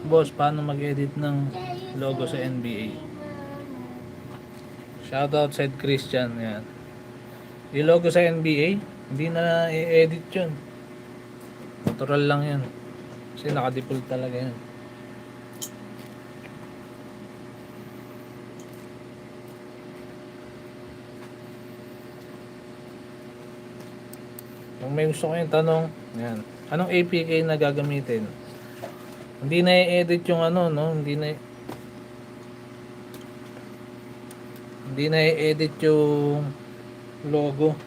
Boss, paano mag-edit ng logo sa NBA? Shoutout Said Christian. Yan. Yung logo sa NBA, hindi na i-edit yun. Natural lang yan. Kasi naka-default talaga yan. Kung may gusto kayong tanong, yan. Anong APK na gagamitin? Hindi na i-edit yung ano, no? Hindi na i-edit yung logo.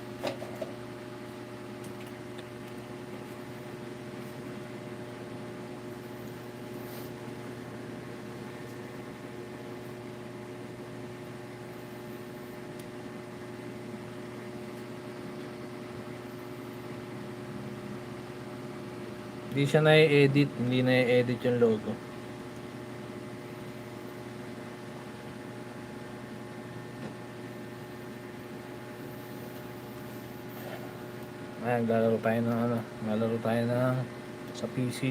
Hindi siya na i-edit, hindi na i-edit yung logo. Ayan, lalaro tayo ng ano, lalaro tayo ng sa PC.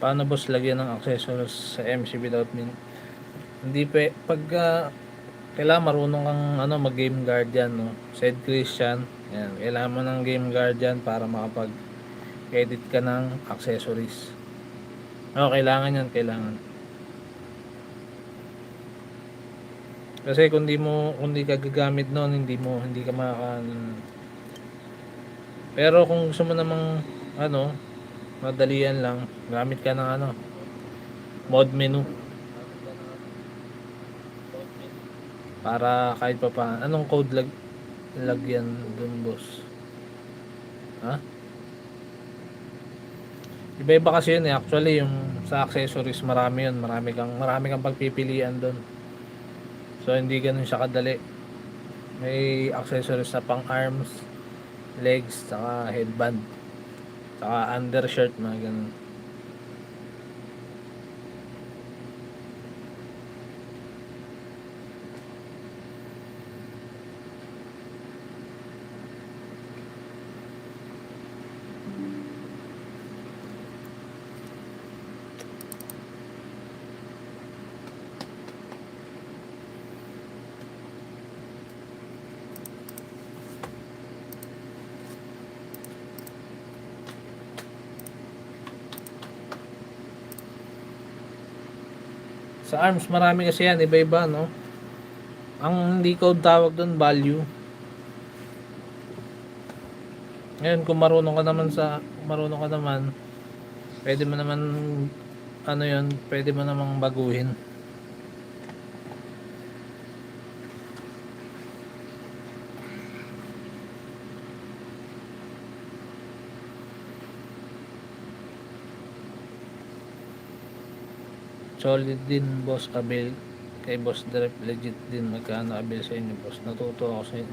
Paano boss lagyan ng accessories sa MC without min? Hindi pag kailangan marunong kang ano, mag game guardian, no? Said Christian, yan, kailangan mo ng game guardian para makapag edit ka ng accessories. Kailangan yan, kailangan. Kasi kung di ka gagamit noon, hindi ka pero kung gusto mo namang ano, madalian lang, gamit ka ng ano, mod menu. Para kahit pa anong code lagyan dun, boss? Ha? Iba-iba kasi yun eh. Actually, yung sa accessories, marami yun. Marami kang pagpipilian doon. So, hindi ganun siya kadali. May accessories na pang arms, legs, saka headband, saka undershirt, mga ganun. Sa arms, marami kasi yan, iba-iba, no? Ang hindi code tawag doon, value. Ngayon, kung marunong ka naman, pwede mo naman, ano yun, pwede mo namang baguhin. Solid din, boss Abel. Kay boss Direct, legit din. Magkano Abel sa inyo, boss? Natuto ako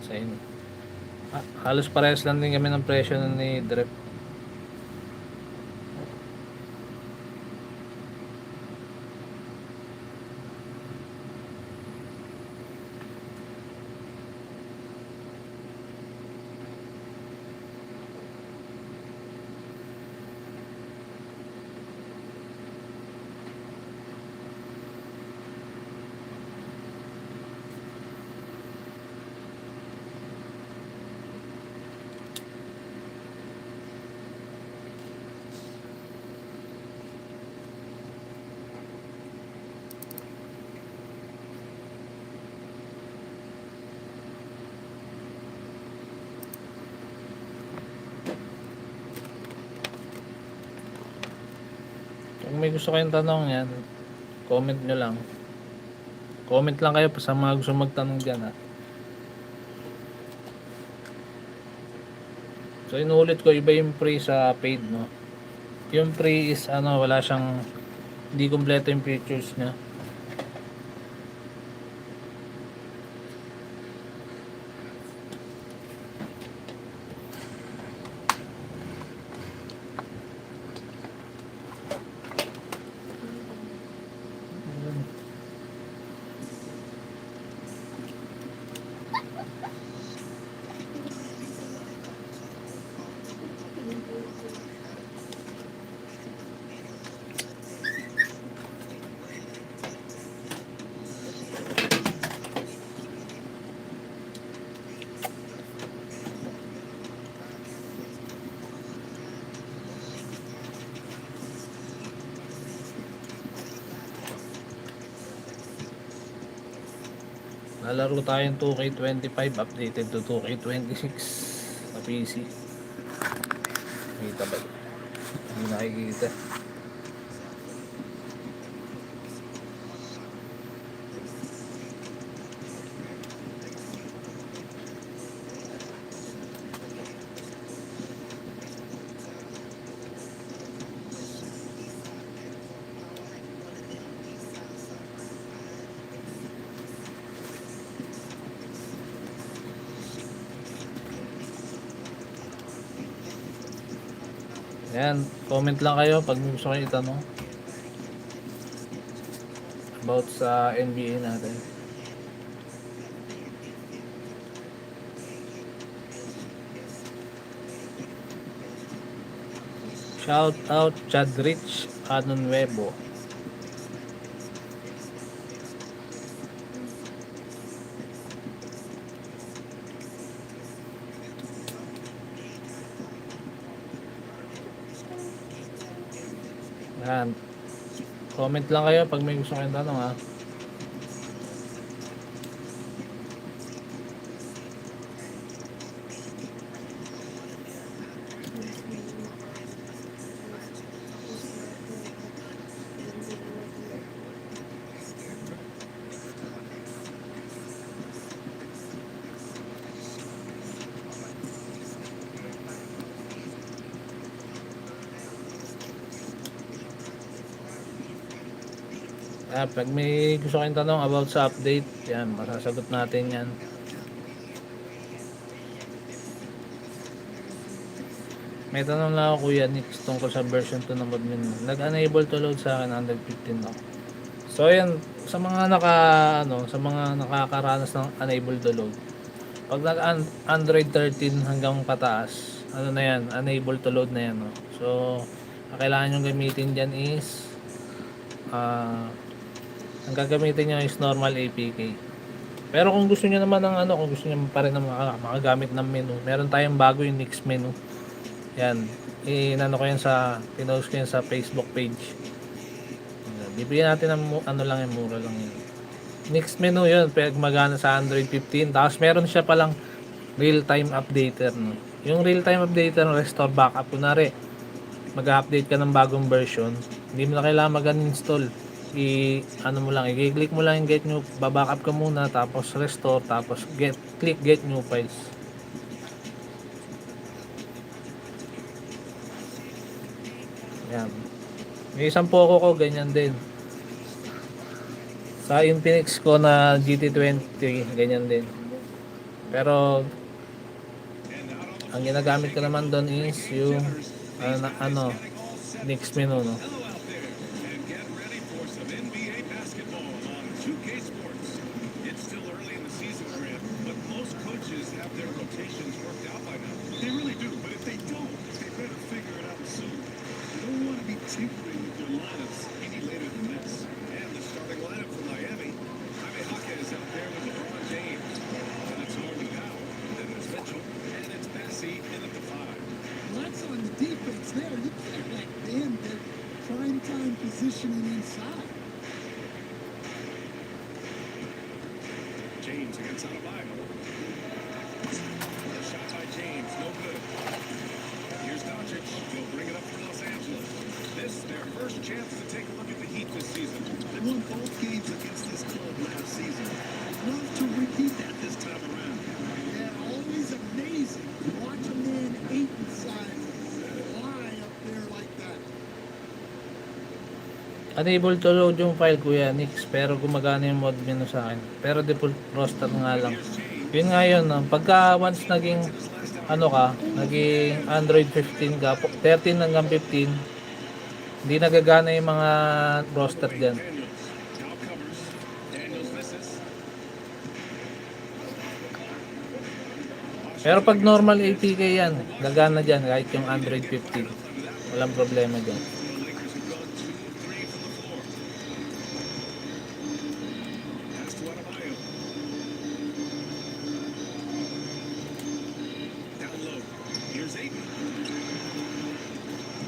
sa inyo. Halos parehas lang din kami ng presyo ni Direct. Kung may gusto kayong tanong yan, comment nyo lang. Comment lang kayo sa mga gusto magtanong dyan, ha. So inuulit ko, iba yung free sa paid, no. Yung free is ano, wala siyang, hindi kompleto yung features niya. Nalaro tayong 2K25 updated to 2K26 sa PC. Kita ba? Hindi nakikita. Ayan, comment lang kayo pag gusto kayo itanong about sa NBA natin. Shout out 𝙎𝙷𝙰𝘽𝙎𝘾. Ayan. Comment lang kayo pag may gusto kayong tanong ha. Pag may gusto kayong tanong about sa update, yan, masasagot natin yan. May tanong lang ako, Kuya Nix, tungkol sa version 2 ng admin. Nag-enable to load sa akin, 115 ako. So yan, sa mga sa mga nakakaranas ng enable to load, pag nag-Android 13 hanggang pataas, ano na yan, enable to load na yan. No? So, ang kailangan nyo gamitin dyan is ang gagamitin nyo is normal APK. Pero kung gusto nyo naman ng kung gusto nyo pa rin na makagamit ng menu, meron tayong bago yung Nix menu. Yan, ko yan pinost ko yan sa Facebook page. Bibigyan natin ng lang yung mura lang yun. Nix menu yun, pag magana sa Android 15. Tapos meron siya palang real-time updater. No? Yung real-time updater, restore backup. Kunwari, mag-update ka ng bagong version, hindi mo na kailangan mag-uninstall. I-click mo lang yung get new, babackup ka muna, tapos restore, tapos click get new files. Yan. May isang Poco ko, ganyan din. Sa Infinix ko na GT20, ganyan din. Pero ang ginagamit ko naman doon is yung Nix menu, no. Positioning inside. James against Adebayo. The shot by James, no good. Here's 𝙬𝙳𝘎𝑃. He'll bring it up for Los Angeles. This their first chance to take a look at the Heat this season. They won both games against this club last season. I'd love to repeat that this time around. Yeah, always amazing. Watch a man 8 inside fly up there like that. Unable to load yung file, Kuya Nix, pero gumagana yung mod menu sa akin. Pero default roster nga lang. Yun nga yun, no? Pagka once naging naging Android 15 ka, 13 hanggang 15, hindi nagagana yung mga roster dyan. Pero pag normal APK yan, gagana dyan kahit yung Android 15. Walang problema dyan.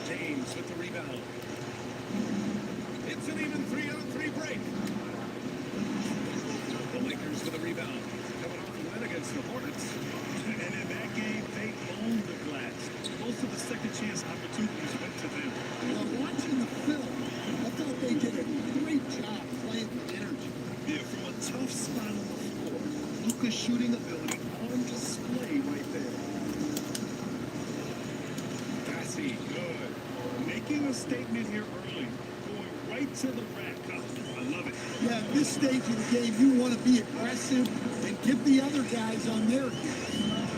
James with the rebound. It's an even 3-on-3 break. The Lakers with the rebound. statement here early, going right to the rack. I love it. Yeah, at this stage of the game, you want to be aggressive and get the other guys on their heels.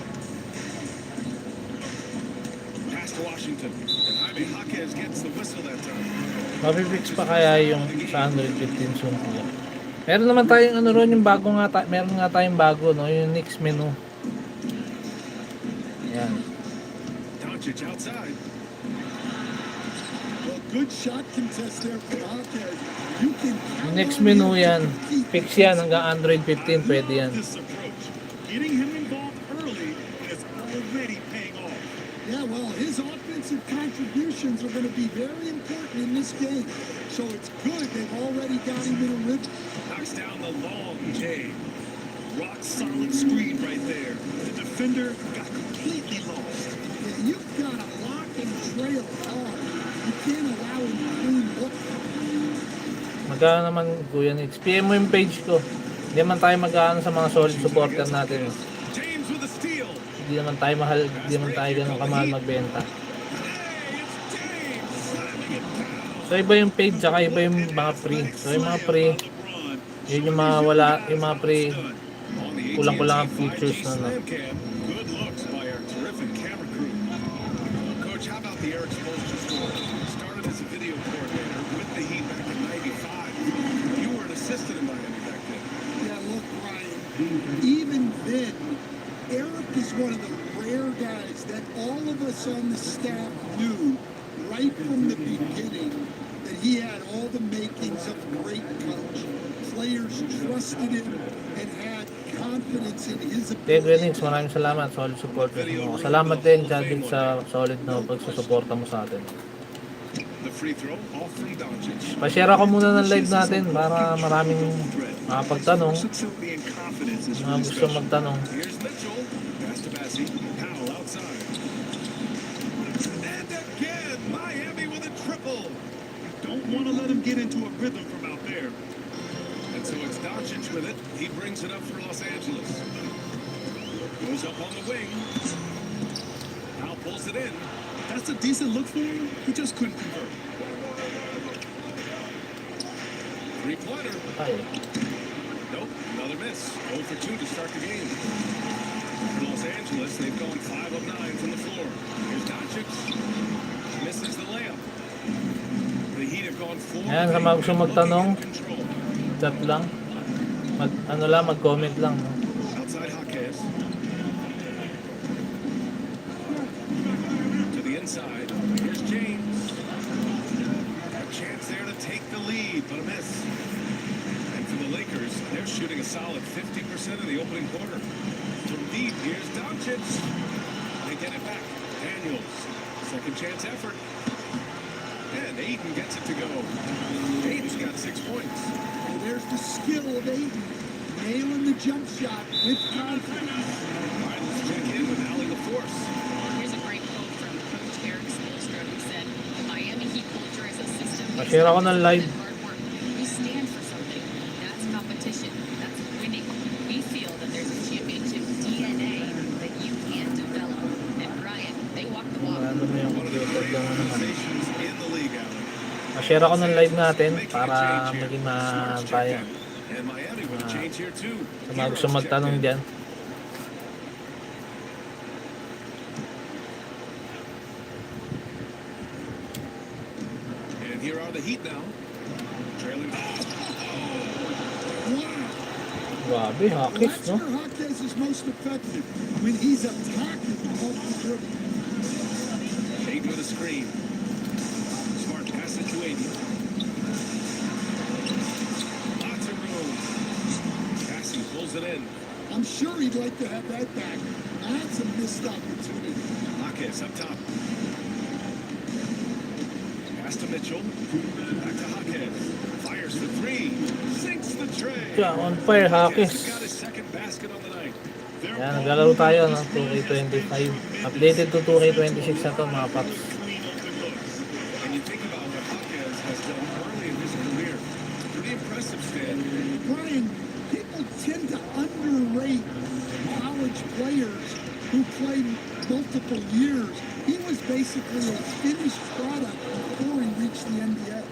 Pass to Washington. And 𝙎𝙃𝘼𝙍𝑍 gets the whistle that time. Mapipix pa kaya yung sa 115 zoom nila. Meron naman tayong ano ron, yung bago nga meron nga tayong bago, no, yung next menu. Yan. Doncic outside. Well, good shot contest there for Hawkeye. You can Yung next menu yan, fix yan hanggang Android 15, pwede yan. This approach, getting him involved early is already paying off. Yeah, well, his offensive contributions are going to be very important in this game. So it's good they've already got him in a rhythm. Knocks down the long J. Rock solid screen right there. The defender got completely lost. Yeah, you've got to lock and trail hard. You can't allow him to clean look. Magkano naman Kuya Nix? PM mo yung page ko. Hindi naman tayo magkano sa mga solid supporter natin. James with a steal. Hindi naman tayo mahal, hindi naman tayo ganun kamahal magbenta. So iba yung paid, saka iba yung mga free. So yung mga free, yun yung mga wala, yung mga free, kulang-kulang ang features na no. Good looks by our terrific camera crew. Coach, how about the 𝙎𝙃𝘎𝙎𝙎 story? Started as a video coordinator with the Heat back in '95. You were an assistant in Miami back then. Yeah, look, Ryan, even then, Eric is one of the rare guys that all of us on the staff knew right from the beginning that he had all the makings of a great coach. Players trusted him and had confidence in his Kuya ability. Nix, maraming salamat, solid supporter mo. Salamat din din sa solid na pagsusuporta mo sa atin. The free throw off from Doncic. Pa-share ako muna ng live natin para maraming makapagtanong, mga gusto magtanong. Here's Mitchell. Pass to Bassey. Powell outside. And again, Miami with a triple. Don't want to let him get into a rhythm from out there. And so it's Doncic with it. He brings it up for Los Angeles. Goes up on the wing. Now pulls it in. That's a decent look for him. He just couldn't convert. Three-pointer. Tayo. Nope, another miss. 0 for 2 to start the game. For Los Angeles, they've gone 5 of 9 from the floor. Here's Doncic. Misses the layup. The Heat have gone 4 Ayan, sa mga gusto magtanong, chat lang. Mag-comment lang. No? Outside 𝙎𝙃𝘎𝙎. To the inside. Here's James. A chance there to take the lead, but a miss. And for the Lakers, they're shooting a solid 50% in the opening quarter. From deep, here's Doncic. They get it back. Daniels. Second chance effort. And Ayton gets it to go. Ayton's got 6 points. And there's the skill of Ayton, nailing the jump shot with confidence. All right, let's check in with Allie LaForce. Here's a great quote from Coach Eric Spoelstra, who said, "The Miami Heat culture is a system. Pa-share ako ng live. Hard work. We stand for something. That's competition. That's winning. We feel that there's a championship DNA that you can't develop. And Ryan, they walk the walk." Ano mo yung computer lang naman. Organizations in the league, Allie. Pa-share ako ng live natin para maging tayo. And Miami with a change here too. Sa mga gusto magtanong dyan. And here are the Heat now. Trailing. Wow. Grabe, hakis, That's no? where Hawkeye is most effective, when he's attacking off the dribble. Ayton with a screen. Smart pass it to Ayton. Lots of room. Cassie pulls it in. I'm sure he'd like to have that back. That's a missed opportunity. 𝙎𝙃𝘎𝙎 up top. Pass to Mitchell. Back to 𝙎𝙃𝘎𝙎. Fires for 3. Sinks the tray. Yeah, on fire, hakis. He's got his second basket on the night. Yan, naglalaro tayo, no? 2K25. Updated to 2K26 na to, mga paps. Clean open looks. And you think about what 𝙎𝙃𝘎𝑎 has done early in his career. Pretty impressive, Stan. Brian, people tend to underrate college players who play multiple years. He was basically a finished product before he reached the NBA.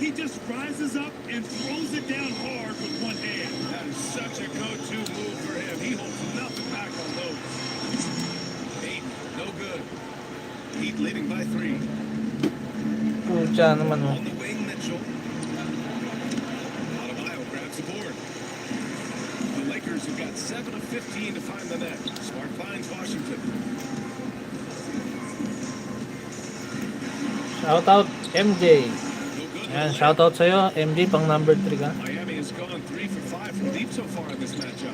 He just rises up and throws it down hard with one hand. That is such a go-to move for him. He holds nothing back on those. 8, no good. Heat leading by 3. Pucha naman oh. On the wing, Mitchell. 𝙎𝙆𝘍𝑜 grabs the board. The Lakers have got 7 of 15 to find the net. Smart finds Washington. Shout out MJ. No good. Ayan, shout out sa'yo MJ, pang number 3 ka. Miami has gone 3 for 5 from deep so far in this matchup.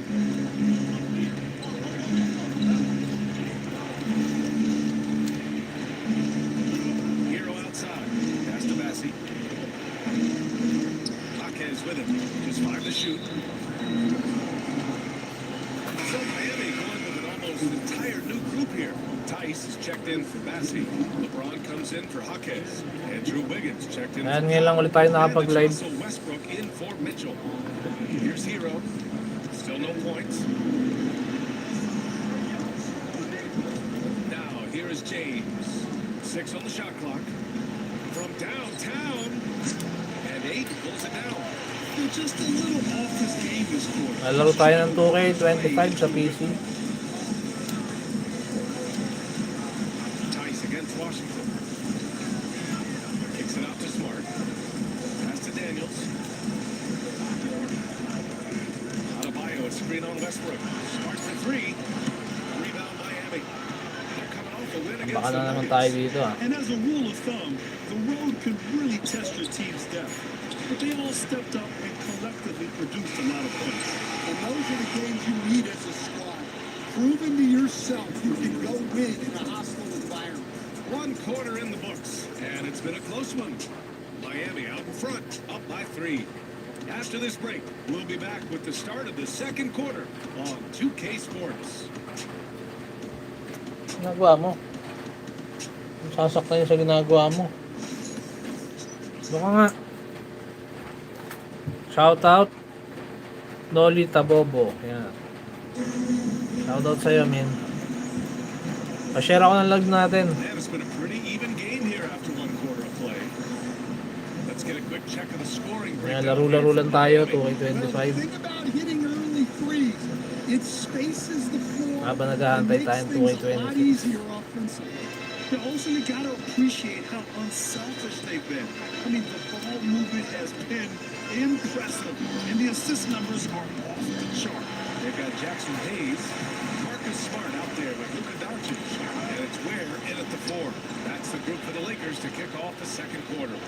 Hero outside. Pass to Bassey. 𝙎𝙗𝘎 with him. Just 5 to shoot. So Miami going with an almost entire new group here. Tice is checked in for Bassey. LeBron comes in for 𝙎𝙗𝘎. Andrew Wiggins checked in Ayan, for ngayon lang ulit tayo nakapag-live. Russell Westbrook in for Mitchell. Here's Hero. Still no points. Now here is James. 6 on the shot clock. From downtown. And 8 pulls it down. They're just a little off his game this quarter. Nalaro tayo ng 2K25 sa PC. Tice against Washington. Kicks it out to Smart. Pass to Daniels. 𝙎𝙆𝘍𝑜, a screen on Westbrook. Smart for 3. Rebound Miami. They're coming off a win against Baka na the naman Nuggets. tayo dito ah. And as a rule of thumb, the road can really test your team's depth. But they all stepped up and collectively produced a lot of points. And those are the games you need as a squad. Proving to yourself you can go win in a hostile environment. 1 quarter in the books, and it's been a close one. Miami out in front, up by 3. After this break, we'll be back with the start of the second quarter on 2K Sports. Ginagawa mo. Sasaktan yun sa ginagawa mo. Baka nga. Shout out Lolita Bobo. Yan. Shout out sa'yo, min. Pa-share ako ng live natin. Man, it's been a pretty even game here after 1 quarter of play. Let's get a quick check of the scoring Yan, breakdown. laro-laro lang tayo, Well, 2K25. think about hitting early threes. It spaces the floor. Habang naghahantay and tayong makes things a lot 2K26. easier offensively. But also, you got to appreciate how unselfish they've been. I mean, the ball movement has been impressive, and the assist numbers are off the chart. They've got Jackson Hayes, Marcus Smart out there with 𝙭𝙆𝙆𝙍, and it's Ware in at the 4. That's the group for the Lakers to kick off the second quarter.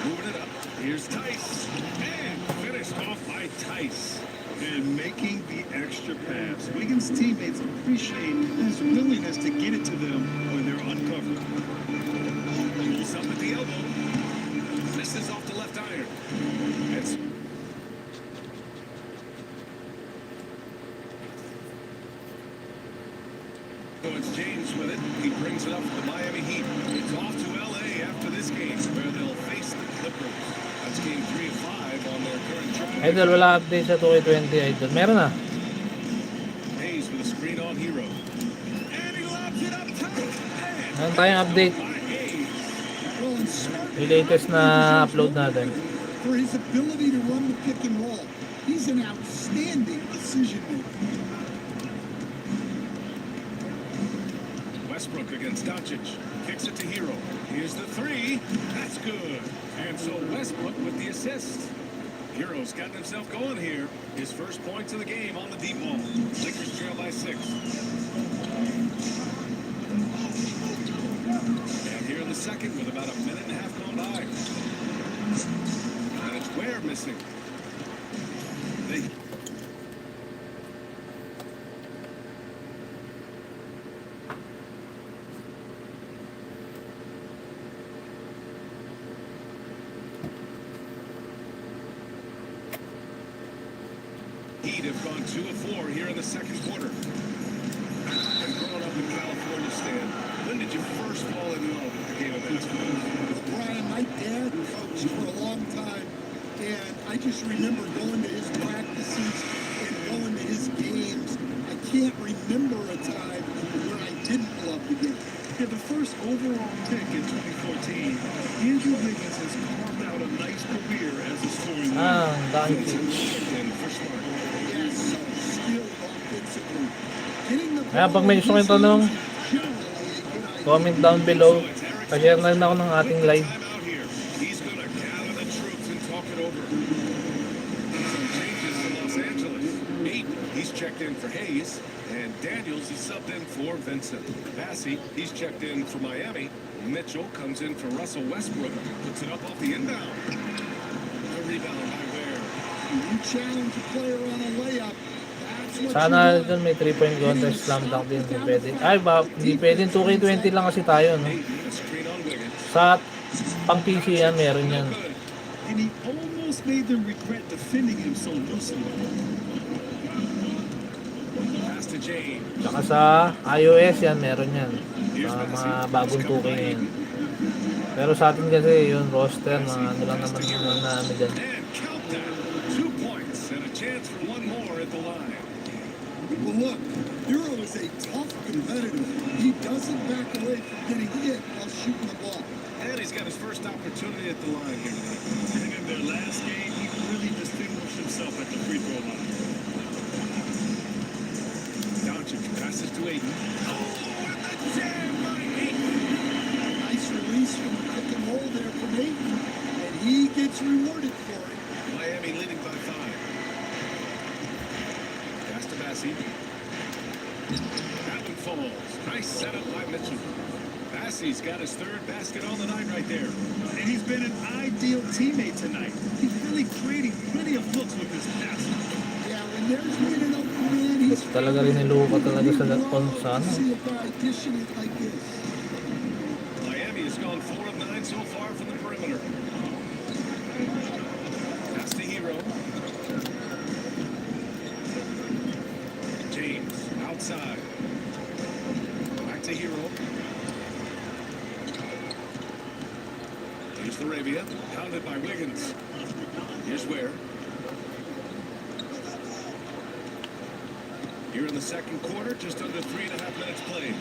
Moving it up. Here's Tice, and finished off by Tice. And making the extra pass. Wiggins' teammates appreciate his willingness to get it to them when they're uncovered. Pulls up at the elbow. Misses off the left iron. It's So it's James with it. He brings it up for the Miami Heat. It's off to LA after this game, where they'll face the Clippers. That's game 3 of 5 on their current track. Idol, wala update sa 2K20 Idol. Meron na. Hayes with a screen on Hero. And he lobs it up top. Meron tayong update. By Hayes. Well, and Smart Yung latest na upload natin. for his ability to run the pick and roll. He's an outstanding decision maker. Westbrook against 𝙁𝙁𝘎. Kicks it to Hero. Here's the 3. That's good. And so Westbrook with the assist. Hero's gotten himself going here. His first points of the game on the deep ball. Lakers trail by 6. And here in the second with about a minute and a half gone by. And it's Ware missing. They Heat have gone 2 of 4 here in the second quarter. And growing up in California, Stan, when did you first fall in love with the game of basketball? Brian, my dad coached for a long time, and I just remember going to his practices and going to his games. I can't remember a time where I didn't love Yeah, the first overall pick in 2014, Andrew Wiggins has carved out a nice career as a scoring leader. Doncic. And for smart. Yeah, so skilled offensively. Getting the Kaya pag ball may in gusto kayong his tanong, hands is generally a good idea. comment down below. Pa-share na rin ako ng ating live. Time out here. He's going to gather the troops and talk it over. Some changes for Los Angeles. 8, he's checked in for Hayes. And Daniels is subbed in for Vincent. Bassey, he's checked in for Miami. Mitchell comes in for Russell Westbrook. Puts it up off the inbound. The rebound by Ware. You challenge a player on a layup. That's what Sana you dun want. may 3-point contest, slam dunk din kung pwede. Ay ba, hindi pwede. 2K20 lang kasi tayo, no? 8, a screen on Wiggins. Sa pang PC yan, meron yan. Good. And he almost made them regret defending him so loosely. Pass to James. Saka sa iOS yan, meron yan. Sa mga bagong 2K yan. Pero sa atin kasi yun, roster, mga ano lang naman yun na ano dyan. And count that. 2 points and a chance for one more at the line. Well, look, Euro is a tough competitor. He doesn't back away from getting hit while shooting the ball. And he's got his first opportunity at the line here tonight. And in their last game, he really distinguished himself at the free throw line. Doncic passes to Ayton. Oh, and the jam by Ayton. Nice release from the pick and roll there from Ayton, and he gets rewarded for it. Miami leading by 5. Pass to Bassey. That one falls. Nice setup by Mitchell. Bassey's got his 3rd basket on the night right there. And he's been an ideal teammate tonight. He's really creating plenty of looks with his passing. Yeah, when there's been an open man, he's Talaga rin niluko talaga sa ano. see a guy dishing it like this. Miami has gone 4 of 9 so far from the perimeter. Pass to Hero. James outside. Back to Hero. Here's Arabia, pounded by Wiggins. Here's Ware. Here in the second quarter, just under 3.5 minutes played.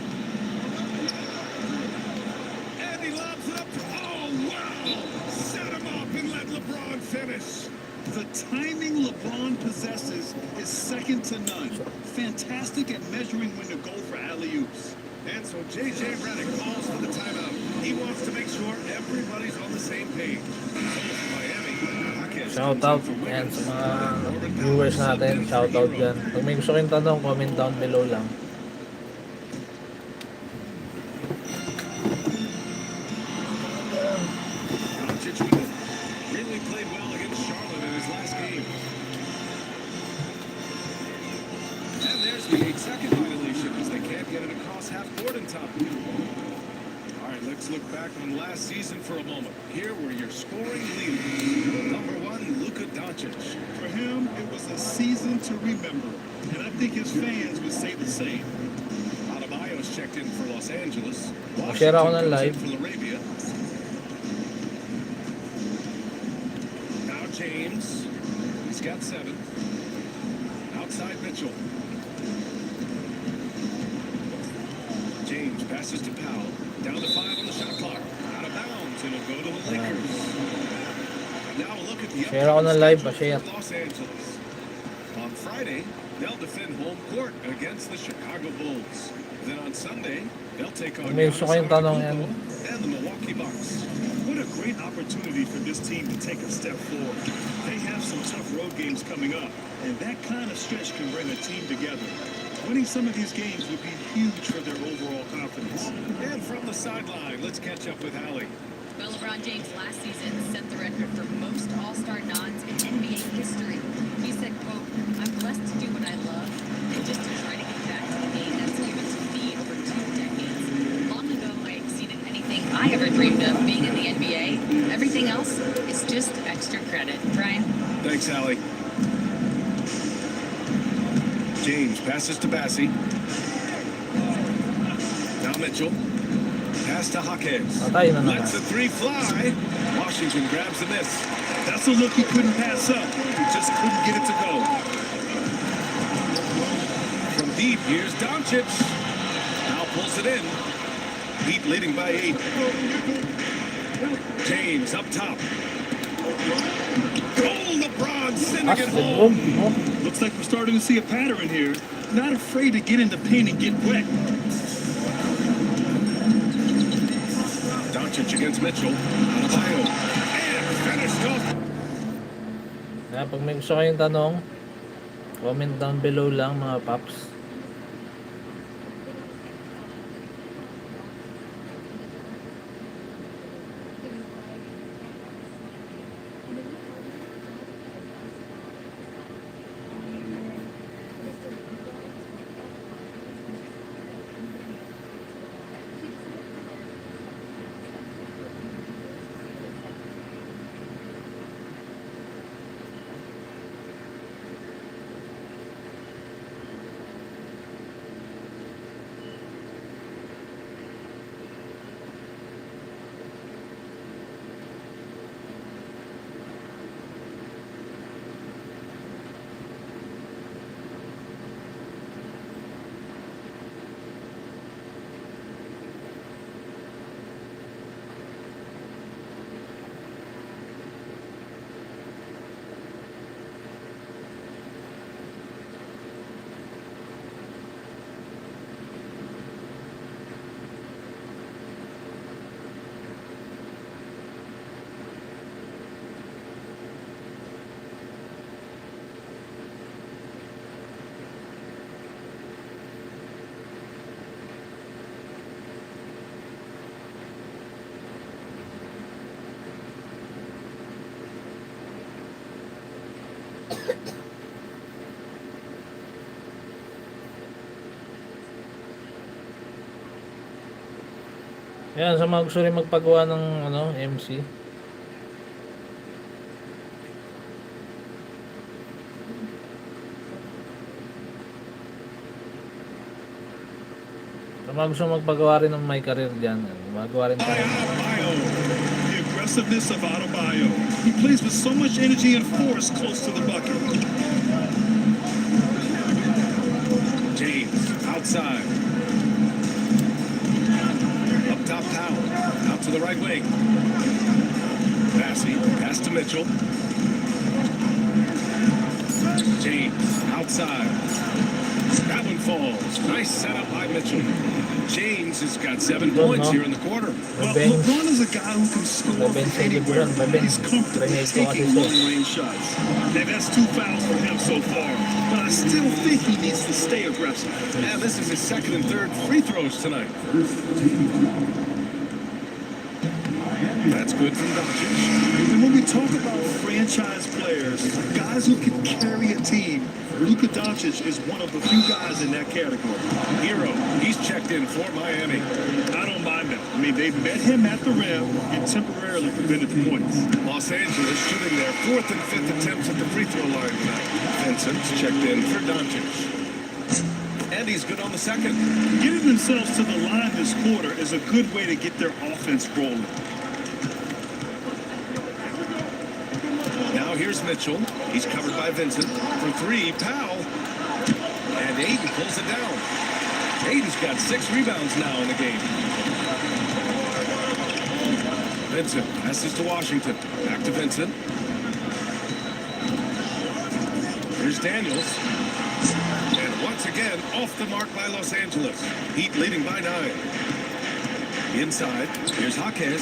And he lobs it up. Oh, wow! Set him up and let LeBron finish. The timing LeBron possesses is second to none. Fantastic at measuring when to go for alley-oops. And so J.J. Redick calls for the timeout. He wants to make sure everybody's on the same page. Miami. Shoutout yan sa mga viewers natin. Shoutout dyan. Kung may gusto kayong tanong, comment down below lang. Doncic with it. Really played well against Charlotte in his last game. And there's the 8-second violation as they can't get it across half court in time. All right, let's look back on last season for a moment. Here were your scoring leaders. Number 1, Luka Doncic. For him, it was a season to remember. And I think his fans would say the same. Adebayo's checked in for Los Angeles. Share ako ng Washington live. comes in for Arabia. Now James. He's got 7. Outside Mitchell. James passes to Powell. Down to 5 on the shot clock. Out of bounds. It'll go to the Lakers. Now a look at the Share ako ng live, schedule pa-share. for Los Angeles. On Friday, they'll defend home court against the Chicago Bulls. Then on Sunday, they'll take on May gusto kayong tanong yan. and the Milwaukee Bucks. What a great opportunity for this team to take a step forward. They have some tough road games coming up, and that kind of stretch can bring a team together. Winning some of these games would be huge for their overall confidence. And from the sideline, let's catch up with Allie. Well, LeBron James last season set the record for most All-Star nods in NBA history. He said, quote, "I'm blessed to do what I love and just to try to get back to the game that's given to me over 2 decades. Long ago, I exceeded anything I ever dreamed of being in the NBA. Everything else is just extra credit." Brian? Thanks, Allie. James passes to Bassey. Now Mitchell. Pass to Jaquez. Patay na naman. Lets the 3 fly. Washington grabs the miss. That's a look he couldn't pass up. He just couldn't get it to go. From deep, here's Doncic. Now pulls it in. Heat leading by 8. James up top. Oh, LeBron sending As it Lebron, home. no? Looks like we're starting to see a pattern here. Not afraid to get in the paint and get wet. Doncic against Mitchell. Adebayo. And finished off. Kaya pag may gusto kayong tanong, comment down below lang mga paps. Yan, sa mga gusto rin magpagawa ng MC. Sa mga gusto magpagawa rin ng my career dyan, magawa rin tayo. Adebayo. The aggressiveness of Adebayo. He plays with so much energy and force close to the bucket. James outside. Up top, Powell. Out to the right wing. Passy. Pass to Mitchell. James outside. That one falls. Nice setup by Mitchell. James has got 7 points here in the quarter. Well, LeBron is a guy who can score from anywhere. He's comfortable taking long-range shots. And that's 2 fouls for him so far. But I still think he needs to stay aggressive. And this is his second and third free throws tonight. That's good from Doncic. And when we talk about franchise players, guys who can carry a team, Luka Doncic is one of the few guys in that category. Hero, he's checked in for Miami. I don't mind that. I mean, they met him at the rim and temporarily prevented the points. Los Angeles shooting their 4th and 5th attempts at the free throw line tonight. Vincent's checked in for Doncic. And he's good on the second. Getting themselves to the line this quarter is a good way to get their offense rolling. Now here's Mitchell. He's covered by Vincent. For 3, Powell. And Aiden pulls it down. Aiden's got 6 rebounds now in the game. Vincent passes to Washington. Back to Vincent. Here's Daniels. And once again, off the mark by Los Angeles. Heat leading by 9. Inside, here's Jaquez,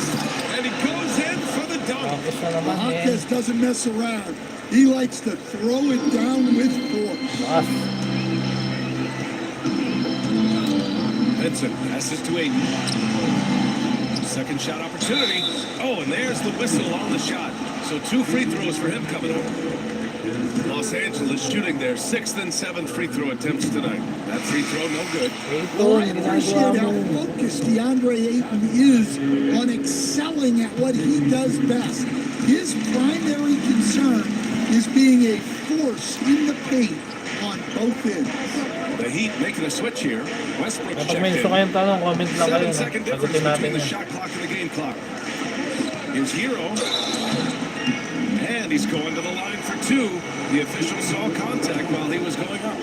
and he goes in for the dunk. Jaquez doesn't mess around. He likes to throw it down with force. Vincent passes to Aiden. Second shot opportunity. Oh, and there's the whistle on the shot. So 2 free throws for him coming up. Los Angeles shooting their 6th and 7th free throw attempts tonight. That free throw no good. Well, I appreciate how focused DeAndre Ayton is on excelling at what he does best. His primary concern is being a force in the paint on both ends. The Heat making a switch here. Westbrook Kapag checked may gusto in. kayong tanong, comment lang kayo. 7-second difference Sagutin natin between the yan. shot clock and the game clock. Here's Hero. And he's going to the line for 2. The official saw contact while he was going up.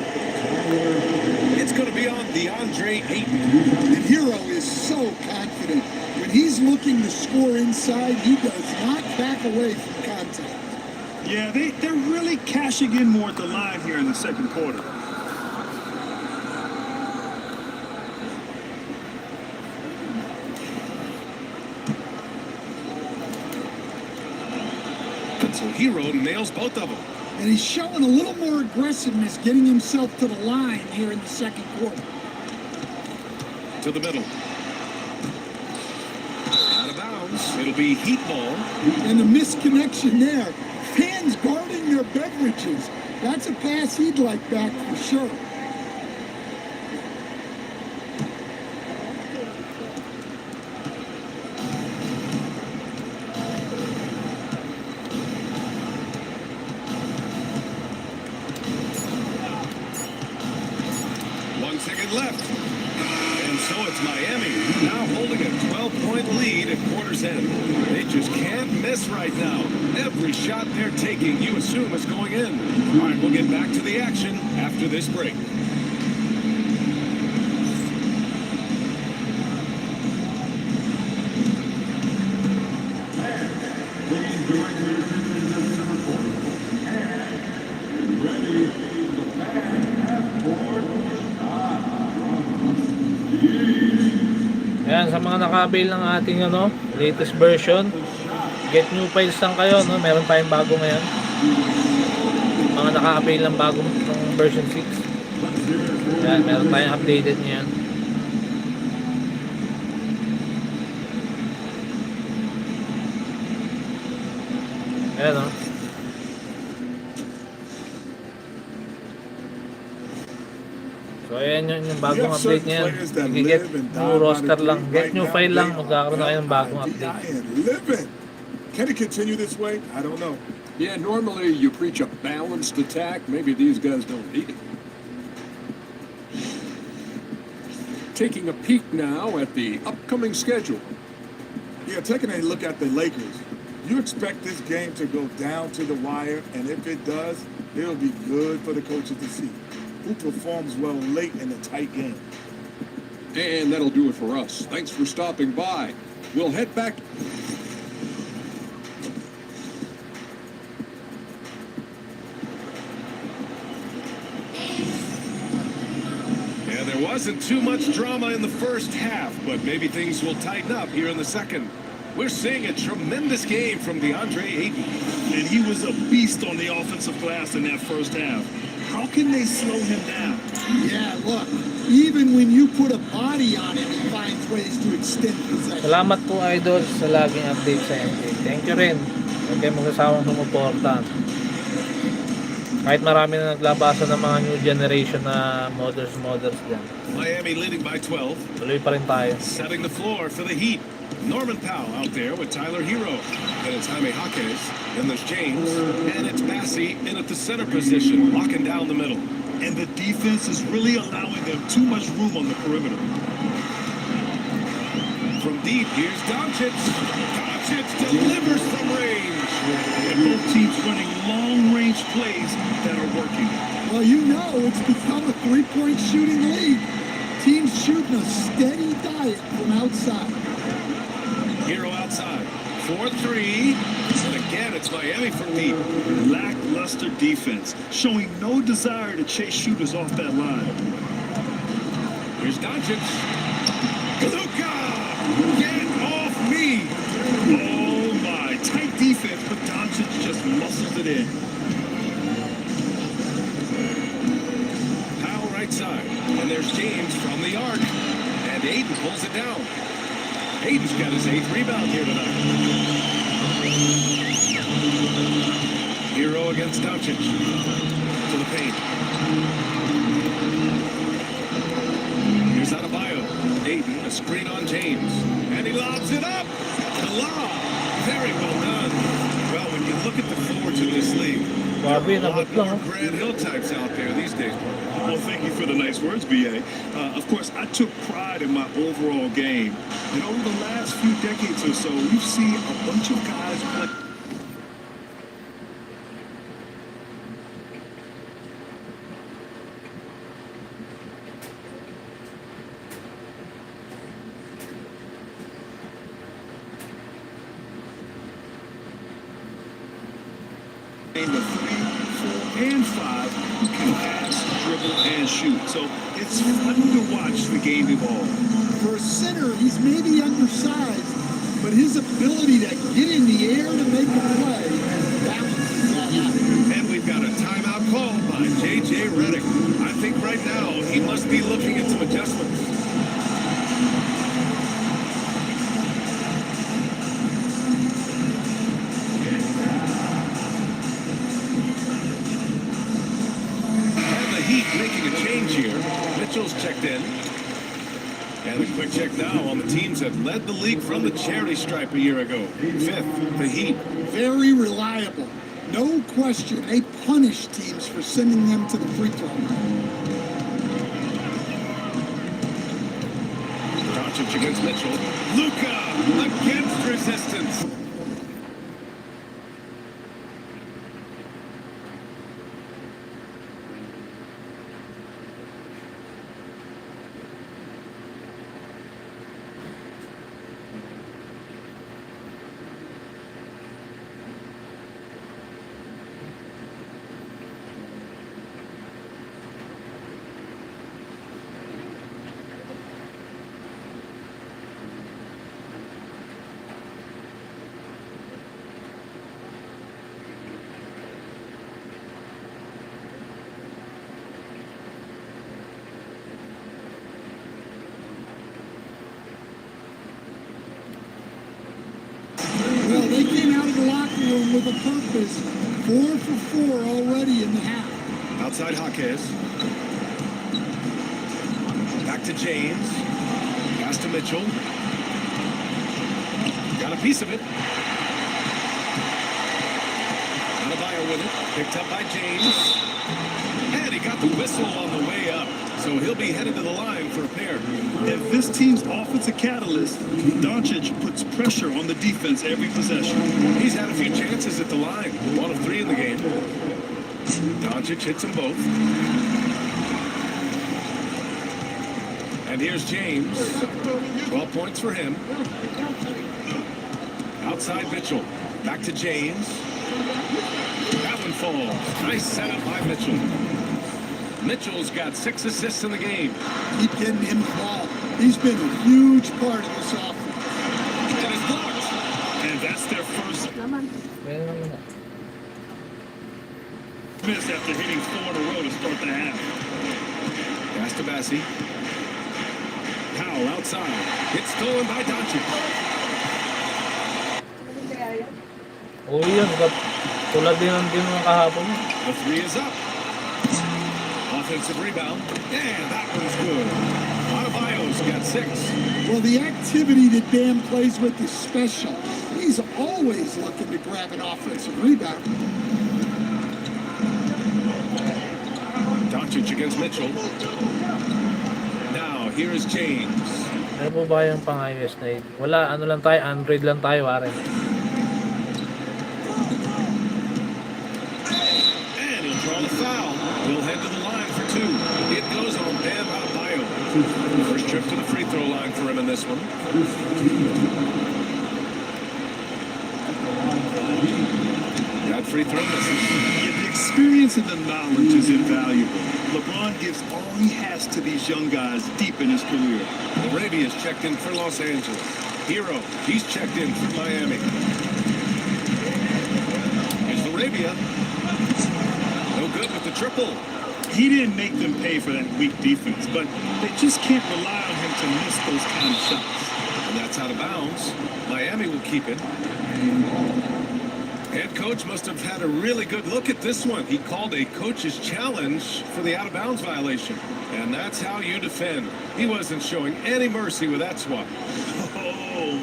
It's going to be on DeAndre Ayton. And Hero is so confident. When he's looking to score inside, he does not back away from contact. Yeah, they're really cashing in more at the line here in the second quarter. So Hero nails both of them. And he's showing a little more aggressiveness, getting himself to the line here in the second quarter. To the middle. Out of bounds. It'll be Heat ball. And a misconnection there. Fans guarding their beverages. That's a pass he'd like back for sure. Left. And so it's Miami now holding a 12-point lead at quarter's end. They just can't miss right now. Every shot they're taking, you assume is going in. All right, we'll get back to the action after this break. Ayan, sa mga naka-avail ng ating latest version, get new files lang kayo, no? Meron tayong bago ngayon. Mga naka-avail ng bagong version 6. Ayan, meron tayong updated niyan. Ayan, no? So ayan yung bagong update niyan. I-get new roster lang. Get new file lang. Magkakaroon na kayo ng bagong update. Can it continue this way? I don't know. Yeah, normally you preach a balanced attack. Maybe these guys don't need it. Taking a peek now at the upcoming schedule. Yeah, taking a look at the Lakers. You expect this game to go down to the wire, and if it does, it'll be good for the coaches to see who performs well late in a tight game. And that'll do it for us. Thanks for stopping by. We'll head back. Yeah, there wasn't too much drama in the first half, but maybe things will tighten up here in the second. We're seeing a tremendous game from DeAndre Ayton. And he was a beast on the offensive glass in that first half. How can they slow him down? Yeah, look, even when you put a body on him, he finds ways to extend possession. Salamat po, Idol, sa laging update sa MJ. Thank you rin. Huwag kayo magsasawang sumuporta. Kahit marami na naglabasa ng mga new generation na mothers dyan. Miami leading by 12. Tuloy pa rin tayo. Setting the floor for the Heat. Norman Powell out there with Tyler Hero. Then it's 𝙎𝘽𝘎𝚍𝑗. Then there's James. And it's Bassey in at the center position, locking down the middle. And the defense is really allowing them too much room on the perimeter. From deep, here's Doncic. Doncic delivers from range. And both teams running long-range plays that are working. Well, you know it's become a three-point shooting league. Teams shooting a steady diet from outside. Hero outside. 4-3. And again, it's Miami from deep. Lackluster defense, showing no desire to chase shooters off that line. Here's Doncic. Luka! Get off me! Oh my, tight defense, but Doncic just muscles it in. Powell right side. And there's James from the arc. And Ayton pulls it down. Ayton's got his 8th rebound here tonight. Hero against Doncic. To the paint. Here's Adebayo. Ayton, a screen on James. And he lobs it up. The lob. Very well done. Well, when you look at the forwards in this league, there are a lot more Grant Hill types out there these days. Well, thank you for the nice words, B.A. Of course, I took pride in my overall game. And over the last few decades or so, we've seen a bunch of guys play. With 3, 4, and 5 who can pass, dribble, and shoot. So it's fun to watch the game evolve. For a center, he's maybe undersized, but his ability to get in the air to make a play, balances that out. And we've got a timeout called by J.J. Redick. I think right now he must be looking at some adjustments. And the Heat making a change here. Mitchell's checked in. And a quick check now on the teams that led the league from the charity stripe a year ago. 5th, the Heat. Very reliable. No question, they punish teams for sending them to the free throw line. Doncic against Mitchell. Luka against resistance. Well, they came out of the locker room with a purpose. 4 for 4 already in the half. Outside Jaquez. Back to James. Pass to Mitchell. Got a piece of it. Adebayo with it. Picked up by James. And he got the whistle on the way up. So he'll be headed to the line for a pair. If this team's offensive catalyst, Doncic puts pressure on the defense every possession. He's had a few chances at the line. 1 of 3 in the game. Doncic hits them both. And here's James. 12 points for him. Outside Mitchell. Back to James. That one falls. Nice setup by Mitchell. Mitchell's got 6 assists in the game. Keep getting him the ball. He's been a huge part of this offense. And it's blocked. And that's their first miss after hitting 4 in a row to start the half. Pass to Bassi. Powell outside. It's stolen by Doncic. Uwi yun. Tulad din ng kahapon. The 3 is up. Offensive rebound. And that one's good. Adebayo's got 6. Well, the activity that Bam plays with is special. He's always looking to grab an offensive rebound. Doncic against Mitchell. Now, here is James. Ano po ba yung pang-iOS na yun? Wala, ano lang tayo, Android lang tayo, pare. And he'll draw the foul. He'll head to the line for 2. It goes on Bam Adebayo. First trip to the free throw line for him in this one. Got free throw misses. Yeah, the experience and the knowledge is invaluable. LeBron gives all he has to these young guys deep in his career. Arabia's checked in for Los Angeles. Hero, he's checked in for Miami. Here's Arabia. No good with the triple. He didn't make them pay for that weak defense, but they just can't rely on him to miss those kind of shots. And that's out of bounds. Miami will keep it. Head coach must have had a really good look at this one. He called a coach's challenge for the out-of-bounds violation. And that's how you defend. He wasn't showing any mercy with that swat. Oh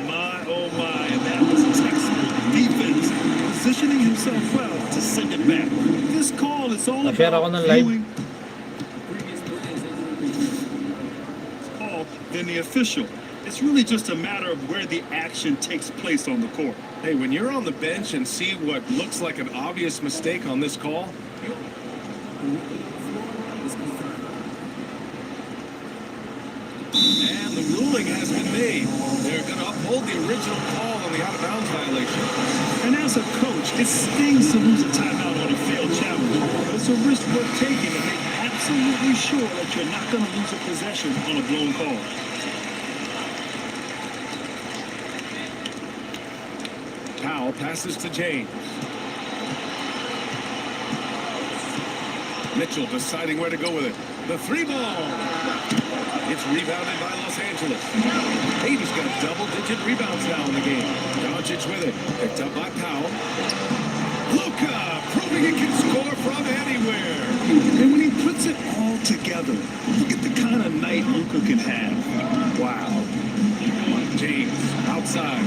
my, and that was textbook defense, positioning himself well to send it back. This call is all Nag-share ako about ng live. viewing call than the official. It's really just a matter of where the action takes place on the court. Hey, when you're on the bench and see what looks like an obvious mistake on this call, and the rule ruling has been made. They're going to uphold the original call on the out-of-bounds violation. And as a coach, it stings to lose a timeout on a failed challenge. But it's a risk worth taking to make absolutely sure that you're not going to lose a possession on a blown call. Powell passes to James. Mitchell deciding where to go with it. The three ball. It's rebounded by Los Angeles. He's got double-digit rebounds now in the game. Doncic with it. Picked up by Powell. Luka proving he can score from anywhere. And when he puts it all together, look at the kind of night Luka can have. Wow. James outside.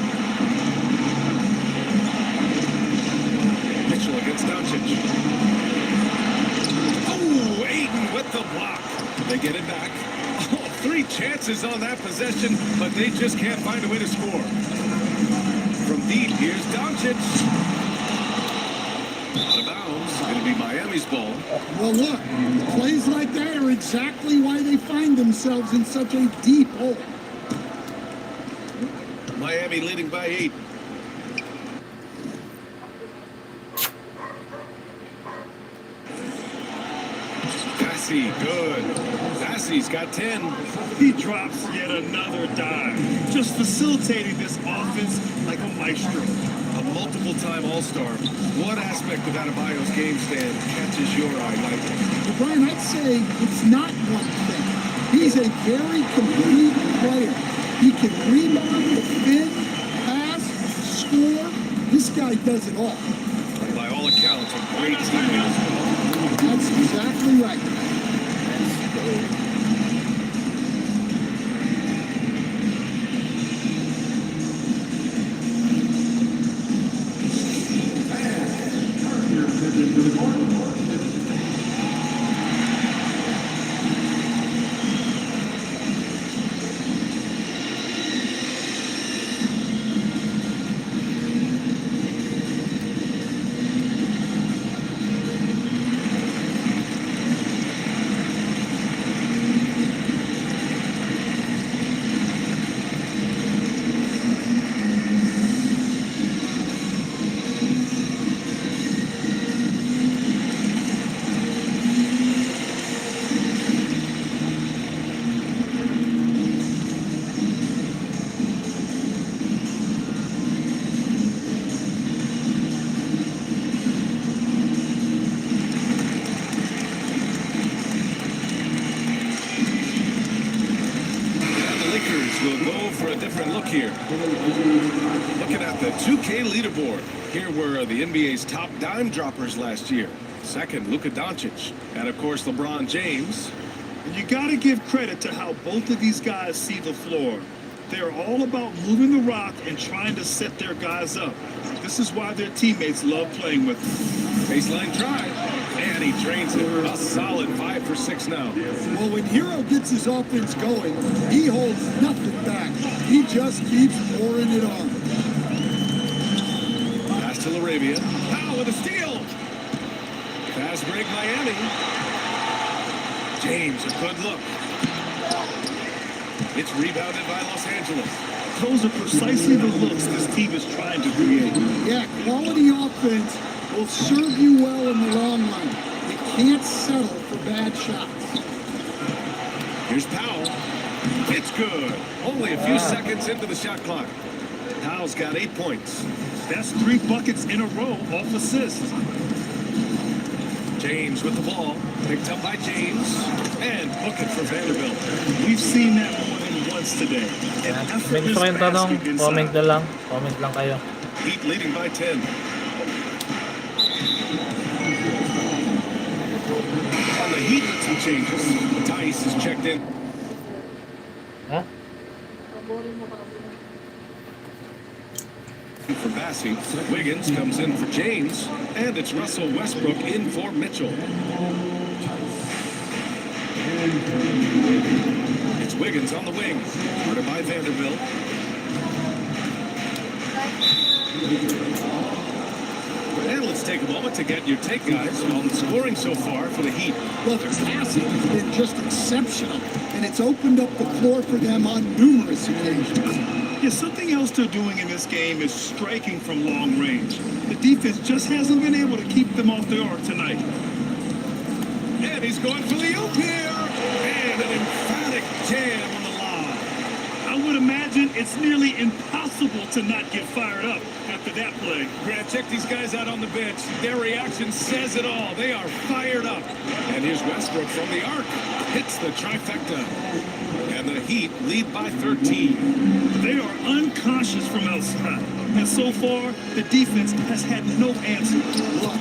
Mitchell against Doncic. Oh, Aiden with the block. They get it back. Oh, 3 chances on that possession, but they just can't find a way to score. From deep, here's Doncic. Out of bounds. Going to be Miami's ball. Well, look, plays like that are exactly why they find themselves in such a deep hole. Miami leading by 8. Good. Bassey's got 10. He drops yet another dime, just facilitating this offense like a maestro. A multiple-time All-Star. What aspect of Adebayo's game stand catches your eye, Mike? Well, Brian, I'd say it's not one thing. He's a very complete player. He can rebound, defend, pass, score. This guy does it all. By all accounts, a great teammate as well. That's exactly right. We'll go for a different look here. Looking at the 2K leaderboard. Here were the NBA's top dime droppers last year. Second, Luka Doncic. And of course, LeBron James. And you got to give credit to how both of these guys see the floor. They're all about moving the rock and trying to set their guys up. This is why their teammates love playing with them. Baseline try. And he drains it. A solid 5 for 6 now. Well, when Hero gets his offense going, he holds nothing back. He just keeps pouring it on. Pass to Laravia. Powell with a steal. Fast break Miami. James, a good look. It's rebounded by Los Angeles. Those are precisely the looks this team is trying to create. Yeah, quality offense will serve you well in the long run. You can't settle for bad shots. Here's Powell. It's good. Only a few seconds into the shot clock. Powell's got 8 points. That's 3 buckets in a row off assists. James with the ball. Picked up by James. And booking for Vanderbilt. We've seen that more than once today. An May gusto kayong tanong, effortless comment basket na lang. Comment lang kayo. Heat leading by 10. On the Heat with some changes. Tice is checked in. Ha? For Bassey. Wiggins comes in for James. And it's Russell Westbrook in for Mitchell. It's Wiggins on the wing. Guarded by Vanderbilt. And let's take a moment to get your take, guys, on the scoring so far for the Heat. Well, their passing has been just exceptional, and it's opened up the floor for them on numerous occasions. Yeah, something else they're doing in this game is striking from long range. The defense just hasn't been able to keep them off the arc tonight. And he's going for the oop here. And an emphatic jam on the line. I would imagine it's nearly impossible to not get fired up after that play. Grant, check these guys out on the bench. Their reaction says it all. They are fired up. And here's Westbrook from the arc. Hits the trifecta. And the Heat lead by 13. They are unconscious from outside. And so far, the defense has had no answer. Look,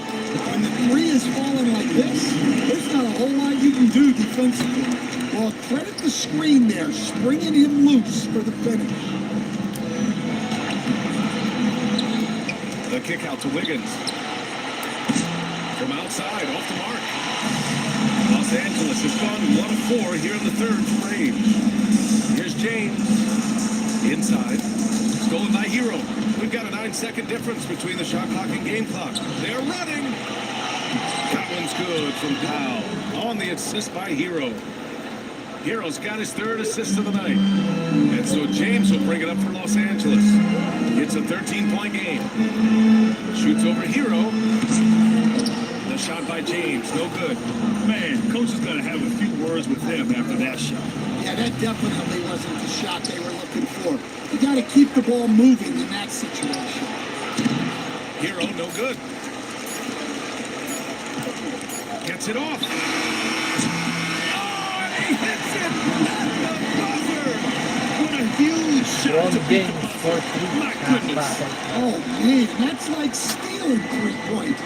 when the three is falling like this, there's not a whole lot you can do defensively. Well, credit the screen there, springing him loose for the finish. The kick out to Wiggins. From outside, off the mark. Los Angeles has gone 1 of 4 here in the third from range. Here's James. Inside. Stolen by Hero. We've got a 9-second difference between the shot clock and game clock. They're running. That one's good from Powell. On the assist by Hero. Hero's got his 3rd assist of the night. And so James will bring it up for Los Angeles. It's a 13-point game. Shoots over Hero. The shot by James, no good. Man, coach is going to have a few words with them after that shot. Yeah, that definitely wasn't the shot they were looking for. You got to keep the ball moving in that situation. Hero, no good. Gets it off. Oh, and he hits it at the buzzer. What a huge shot to Wrong beat game the for 3. My goodness. Oh, man, that's like stealing 3-point.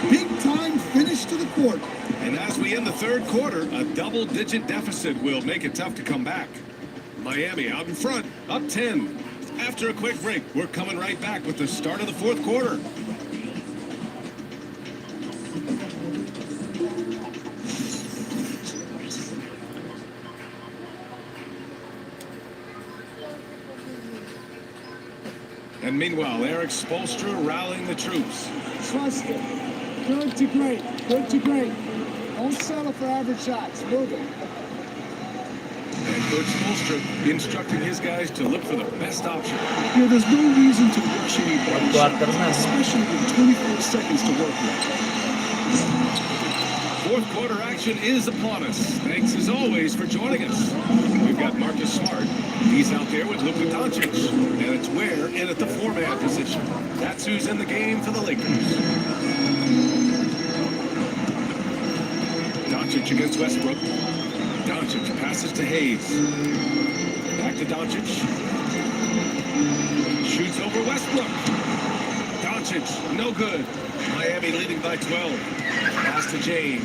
Big-time finish to the court. And as we end the third quarter, a double-digit deficit will make it tough to come back. Miami out in front, up 10. After a quick break, we're coming right back with the start of the fourth quarter. And meanwhile, Eric Spoelstra rallying the troops. Trust it. Good to great. Good to great. Don't settle for average shots. Move it. And Coach Spoelstra instructing his guys to look for the best option. Yeah, there's no reason to rush any bad Quarter shots, na. especially with 24 seconds to work with. Fourth quarter action is upon us. Thanks as always for joining us. We've got Marcus Smart. He's out there with Luka Doncic. And it's Ware in at the 4-man position. That's who's in the game for the Lakers. Doncic against Westbrook. Doncic passes to Hayes. Back to Doncic. Shoots over Westbrook. Doncic, no good. Miami leading by 12. Pass to James.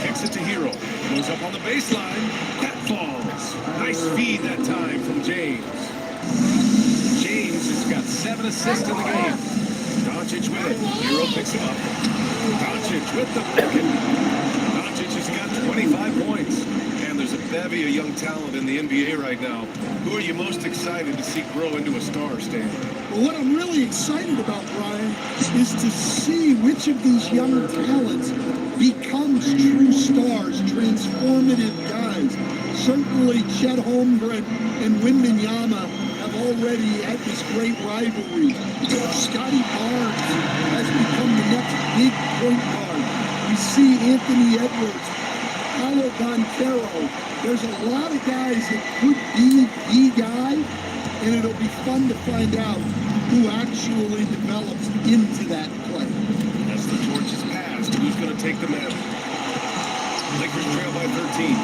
Kicks it to Hero. Goes up on the baseline. That falls. Nice feed that time from James. James has got 7 assists in the game. Doncic with it. Hero picks him up. Doncic with the bucket. Doncic has got 25 points. And there's a bevy of young talent in the NBA right now. Who are you most excited to see grow into a star, Stan? Well, what I'm really excited about, Brian, is to see which of these young talents becomes true stars, transformative guys. Certainly, Chet Holmgren and Wembanyama have already had this great rivalry. Scotty Barnes has become the next big point guard. We see Anthony Edwards, Paolo Banchero. There's a lot of guys that could be the guy, and it'll be fun to find out who actually develops into that play. As the torch is passed, who's going to take the mantle? Lakers trail by 13.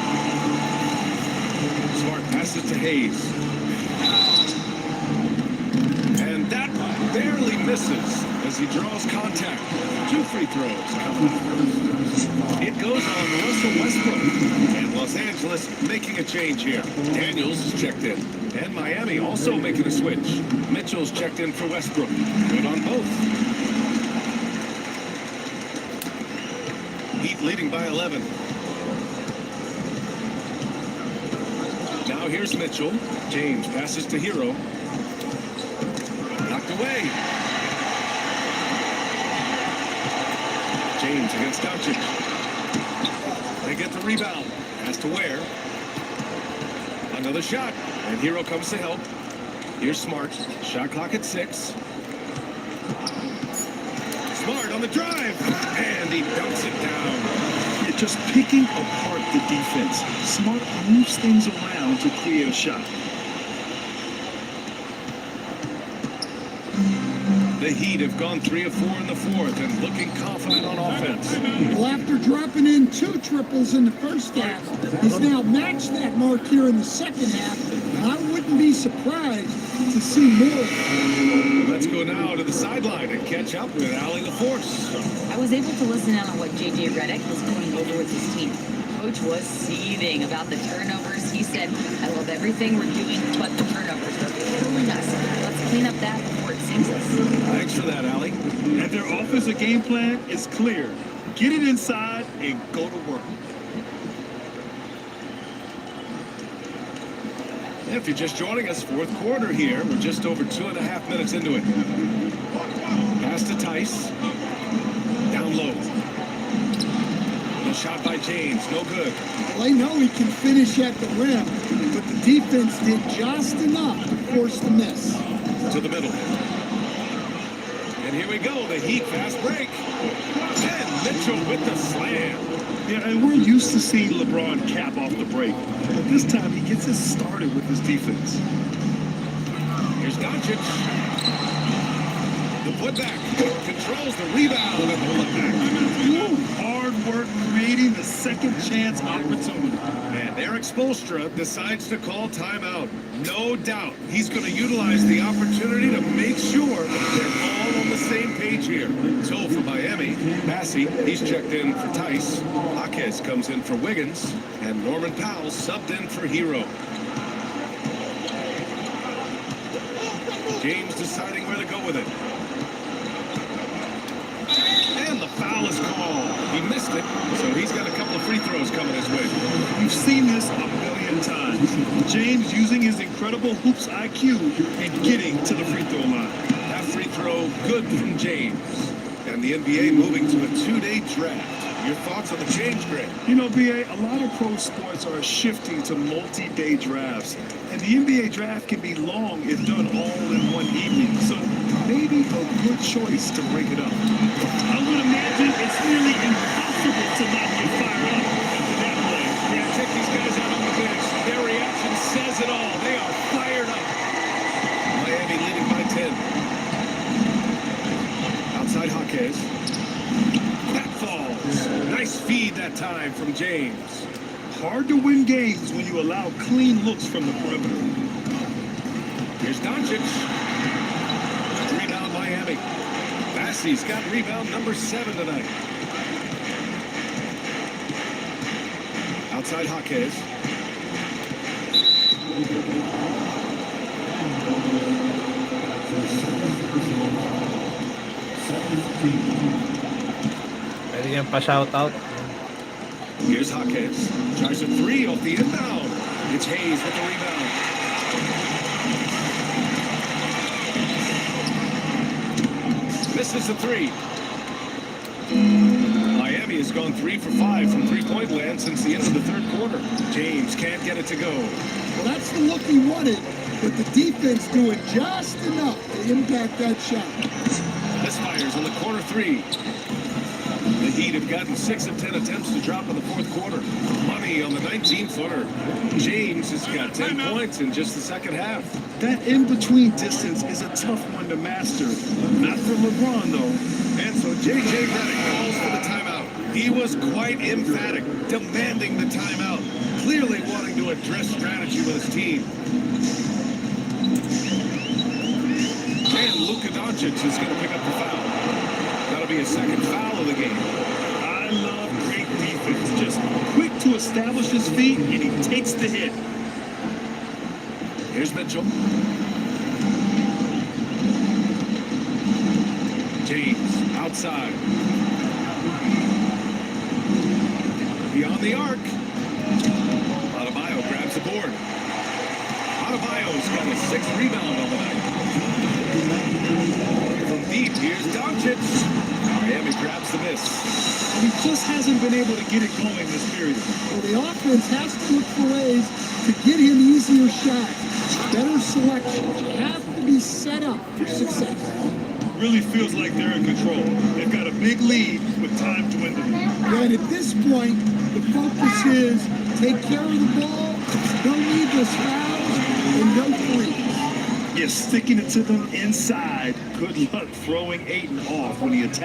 Smart passes to Hayes. And that barely misses as he draws contact. 2 free throws coming up. It goes on Russell Westbrook. And Los Angeles making a change here. Daniels is checked in. And Miami also making a switch. Mitchell's checked in for Westbrook. Good on both. Heat leading by 11. Now here's Mitchell. James passes to Hero. Knocked away. James against Doncic. They get the rebound. Has to Ware. Another shot. And Hero comes to help. Here's Smart. Shot clock at 6. Smart on the drive. And he dumps it down. Yeah, just picking apart the defense. Smart moves things around to create a shot. The Heat have gone 3 of 4 in the fourth and looking confident on offense. Well, after dropping in 2 triples in the first half, he's now matched that mark here in the second half, and I wouldn't be surprised to see more. Let's go now to the sideline and catch up with Allie LaForce. I was able to listen in on what JHEXTER was going over with his team. Coach was seething about the turnovers. He said, I love everything we're doing but the turnovers. They're killing us. Let's clean up that before it sinks us. Thanks for that, Allie. And their offensive game plan is clear. Get it inside and go to work. If you're just joining us, fourth quarter here. We're just over 2.5 minutes into it. Pass to Tice. Down low. The shot by James, no good. Well, I know he can finish at the rim, but the defense did just enough to force the miss. To the middle. And here we go, the Heat fast break. And Mitchell with the slam. Yeah, and we're used to seeing LeBron cap off the break. But this time he gets us started with his defense. Here's Doncic. The putback. Controls the rebound and the putback. Hard work creating the second chance opportunity. And Eric Spoelstra decides to call timeout. No doubt he's going to utilize the opportunity to make sure they're all on the same page here. So for Miami, Massey, he's checked in for Tice. Jaquez comes in for Wiggins. And Norman Powell subbed in for Hero. James deciding where to go with it. And the foul is called. He missed it, so he's got a couple of free throws coming his way. We've seen this a million times. James using his incredible hoops IQ and getting to the free throw line. That free throw good from James. And the NBA moving to a 2-day draft. Your thoughts on the change, Greg? You know, BA, a lot of pro sports are shifting to multi-day drafts. And the NBA draft can be long if done all in one evening. So maybe a good choice to break it up. I would imagine it's nearly impossible to not get fired up that way. Yeah, check these guys out on the bench. Their reaction says it all. They are fired up. Miami leading by 10. Outside Jaquez. That falls. Nice feed that time from James. Hard to win games when you allow clean looks from the perimeter. Here's Doncic. Rebound Miami. Bassey's got rebound number 7 tonight. Outside Jaquez. Pwede yan pa shoutout. Here's Jaquez. Tries a 3 off the inbound. It's Hayes with the rebound. Misses the 3. Miami has gone 3 for 5 from three-point land since the end of the third quarter. James can't get it to go. Well, that's the look he wanted, but the defense doing just enough to impact that shot. Misfires on the corner 3. The Heat have gotten 6 of 10 attempts to drop in the fourth quarter. Money on the 19-footer. James has got 10 points in just the second half. That in-between distance is a tough one to master. Not for LeBron, though. And so J.J. Redick calls for the timeout. He was quite emphatic, demanding the timeout, clearly wanting to address strategy with his team. And Luka Doncic is going to pick up the foul. That'll be his second foul of the game. I love great defense. Just quick to establish his feet, and he takes the hit. Here's Mitchell. James outside. Beyond the arc. Adebayo grabs the board. Adebayo's got his 6th rebound on the night. From deep, here's Doncic. Miami grabs the miss. And he just hasn't been able to get it going this period. Well, the offense has to look for ways to get him easier shots. Better selection. Have to be set up for success. Really feels like they're in control. They've got a big lead with time dwindling. And at this point, the focus is take care of the ball, no needless fouls, and no threes. You're sticking it to them inside. Good luck throwing Ayton off when he attacks.